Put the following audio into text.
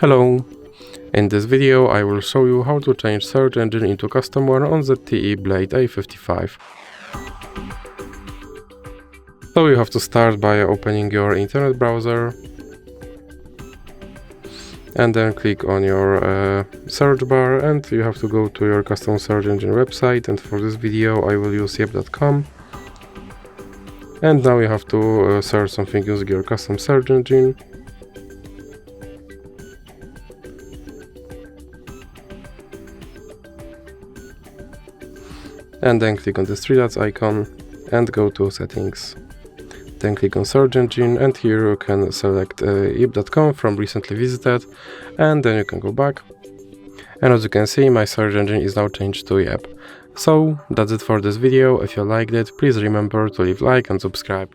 Hello! In this video I will show you how to change search engine into custom one on ZTE Blade A55. So you have to start by opening your internet browser and then click on your search bar, and you have to go to your custom search engine website, and for this video I will use yep.com. And now you have to search something using your custom search engine. And then click on the three dots icon and go to settings. Then click on search engine, and here you can select yep.com from recently visited, and then you can go back. And as you can see, my search engine is now changed to Yep. So that's it for this video. If you liked it, please remember to leave a like and subscribe.